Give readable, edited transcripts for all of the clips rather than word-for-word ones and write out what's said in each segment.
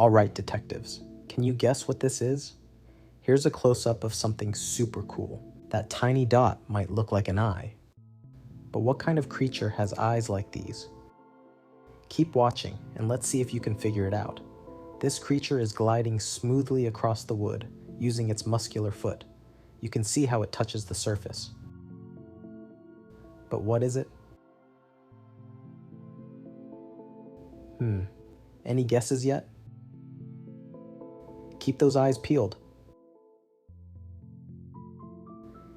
Alright, detectives, can you guess what this is? Here's a close-up of something super cool. That tiny dot might look like an eye. But what kind of creature has eyes like these? Keep watching, and let's see if you can figure it out. This creature is gliding smoothly across the wood, using its muscular foot. You can see how it touches the surface. But what is it? Any guesses yet? Keep those eyes peeled.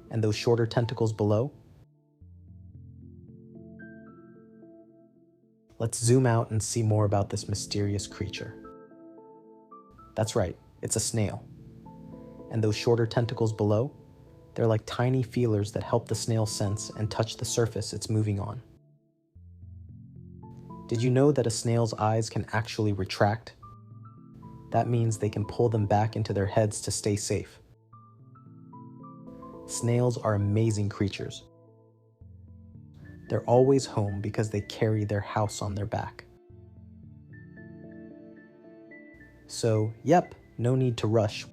And those shorter tentacles below? Let's zoom out and see more about this mysterious creature. That's right, it's a snail. And those shorter tentacles below? They're like tiny feelers that help the snail sense and touch the surface it's moving on. Did you know that a snail's eyes can actually retract? That means they can pull them back into their heads to stay safe. Snails are amazing creatures. They're always home because they carry their house on their back. So, yep, no need to rush.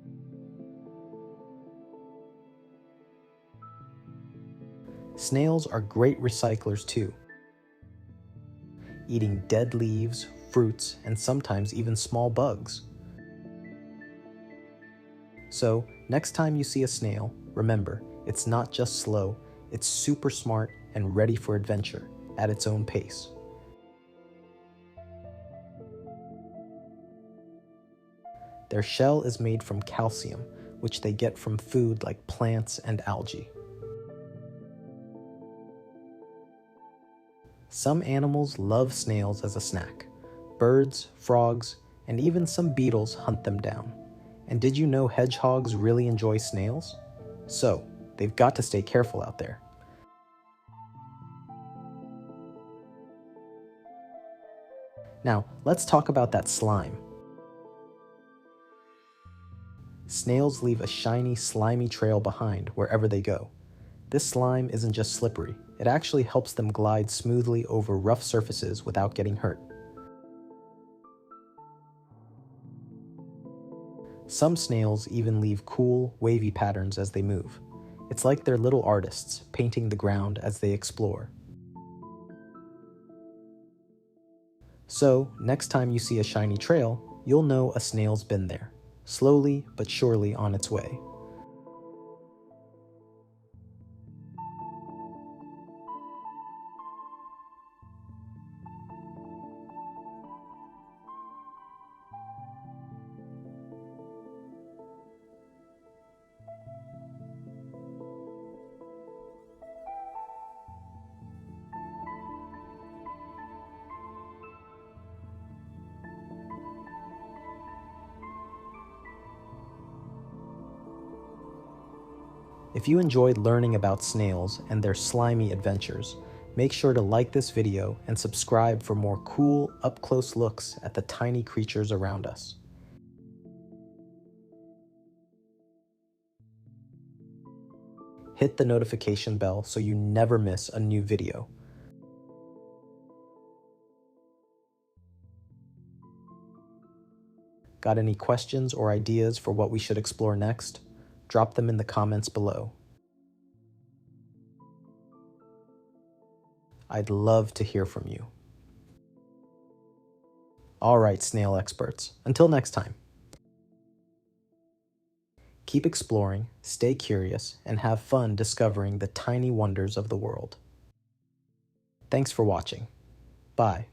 Snails are great recyclers too, eating dead leaves, fruits, and sometimes even small bugs. So, next time you see a snail, remember, it's not just slow, it's super smart and ready for adventure at its own pace. Their shell is made from calcium, which they get from food like plants and algae. Some animals love snails as a snack. Birds, frogs, and even some beetles hunt them down. And did you know hedgehogs really enjoy snails? So, they've got to stay careful out there. Now, let's talk about that slime. Snails leave a shiny, slimy trail behind wherever they go. This slime isn't just slippery, it actually helps them glide smoothly over rough surfaces without getting hurt. Some snails even leave cool, wavy patterns as they move. It's like they're little artists, painting the ground as they explore. So, next time you see a shiny trail, you'll know a snail's been there, slowly but surely on its way. If you enjoyed learning about snails and their slimy adventures, make sure to like this video and subscribe for more cool, up-close looks at the tiny creatures around us. Hit the notification bell so you never miss a new video. Got any questions or ideas for what we should explore next? Drop them in the comments below. I'd love to hear from you. Alright, snail experts, until next time. Keep exploring, stay curious, and have fun discovering the tiny wonders of the world. Thanks for watching. Bye.